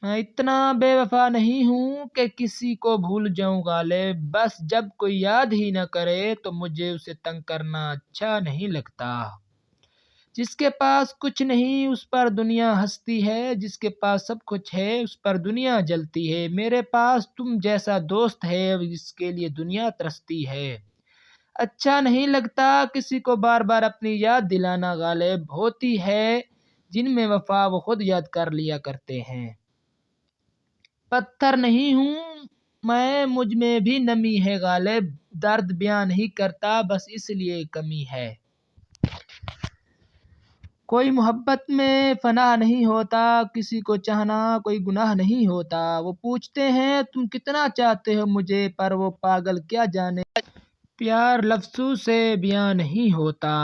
میں اتنا بے وفا نہیں ہوں کہ کسی کو بھول جاؤں غالب، بس جب کوئی یاد ہی نہ کرے تو مجھے اسے تنگ کرنا اچھا نہیں لگتا۔ جس کے پاس کچھ نہیں اس پر دنیا ہنستی ہے، جس کے پاس سب کچھ ہے اس پر دنیا جلتی ہے۔ میرے پاس تم جیسا دوست ہے جس کے لیے دنیا ترستی ہے۔ اچھا نہیں لگتا کسی کو بار بار اپنی یاد دلانا غالب، ہوتی ہے جن میں وفا وہ خود یاد کر لیا کرتے ہیں۔ پتھر نہیں ہوں میں، مجھ میں بھی نمی ہے غالب، درد بیان نہیں کرتا بس اس لیے کمی ہے۔ کوئی محبت میں فنا نہیں ہوتا، کسی کو چاہنا کوئی گناہ نہیں ہوتا۔ وہ پوچھتے ہیں تم کتنا چاہتے ہو مجھے، پر وہ پاگل کیا جانے پیار لفظوں سے بیاں نہیں ہوتا۔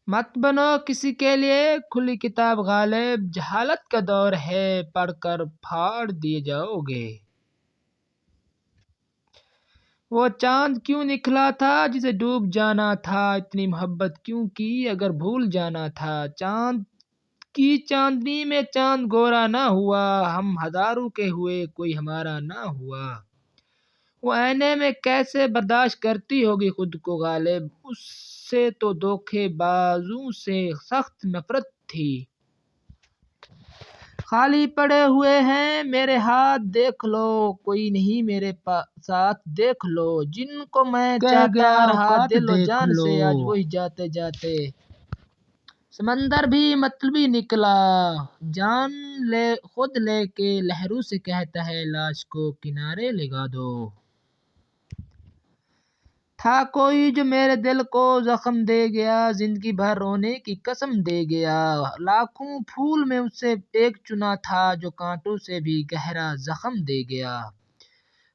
مت بنو کسی کے لیے کھلی کتاب غالب، جہالت کا دور ہے پڑھ کر پھاڑ دیے جاؤ گے۔ وہ چاند کیوں نکلا تھا جسے ڈوب جانا تھا، اتنی محبت کیوں کی اگر بھول جانا تھا۔ چاند کی چاندنی میں چاند گورا نہ ہوا، ہم ہزاروں کے ہوئے کوئی ہمارا نہ ہوا۔ وہ آئینے میں کیسے برداشت کرتی ہوگی خود کو غالب، اس سے تو دھوکے بازوں سے سخت نفرت تھی۔ خالی پڑے ہوئے ہیں میرے ہاتھ دیکھ لو، کوئی نہیں میرے ساتھ دیکھ لو۔ جن کو میں چاہتا رہا دل و جان سے، آج وہی جاتے جاتے سمندر بھی مطلبی نکلا۔ جان لے خود لے کے لہروں سے کہتا ہے لاش کو کنارے لگا دو۔ تھا کوئی جو میرے دل کو زخم دے گیا، زندگی بھر رونے کی قسم دے گیا۔ لاکھوں پھول میں اس سے ایک چنا تھا جو کانٹوں سے بھی گہرا زخم دے گیا۔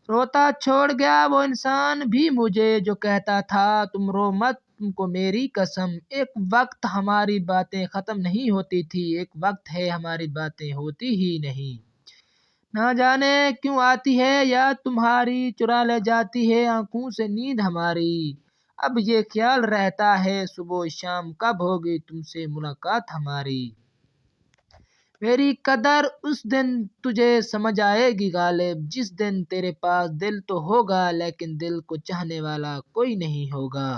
روتا چھوڑ گیا وہ انسان بھی مجھے جو کہتا تھا تم رو مت تم کو میری قسم۔ ایک وقت ہماری باتیں ختم نہیں ہوتی تھی، ایک وقت ہے ہماری باتیں ہوتی ہی نہیں۔ نہ جانے کیوں آتی ہے یاد تمہاری، چرا لے جاتی ہے آنکھوں سے نیند ہماری۔ اب یہ خیال رہتا ہے صبح و شام کب ہوگی تم سے ملاقات ہماری۔ میری قدر اس دن تجھے سمجھ آئے گی غالب، جس دن تیرے پاس دل تو ہوگا لیکن دل کو چاہنے والا کوئی نہیں ہوگا۔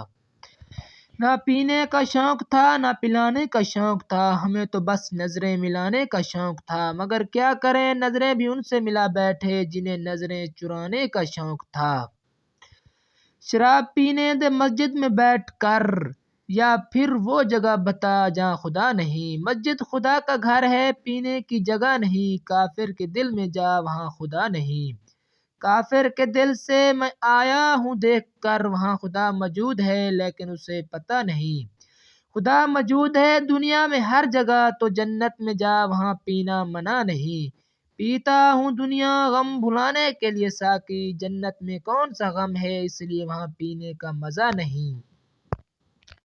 نہ پینے کا شوق تھا نہ پلانے کا شوق تھا، ہمیں تو بس نظریں ملانے کا شوق تھا۔ مگر کیا کریں نظریں بھی ان سے ملا بیٹھے جنہیں نظریں چرانے کا شوق تھا۔ شراب پینے دے مسجد میں بیٹھ کر، یا پھر وہ جگہ بتا جہاں خدا نہیں۔ مسجد خدا کا گھر ہے پینے کی جگہ نہیں، کافر کے دل میں جا وہاں خدا نہیں۔ کافر کے دل سے میں آیا ہوں دیکھ کر، وہاں خدا موجود ہے لیکن اسے پتہ نہیں۔ خدا موجود ہے دنیا میں ہر جگہ، تو جنت میں جا وہاں پینا منع نہیں۔ پیتا ہوں دنیا غم بھلانے کے لیے ساقی، جنت میں کون سا غم ہے اس لیے وہاں پینے کا مزہ نہیں۔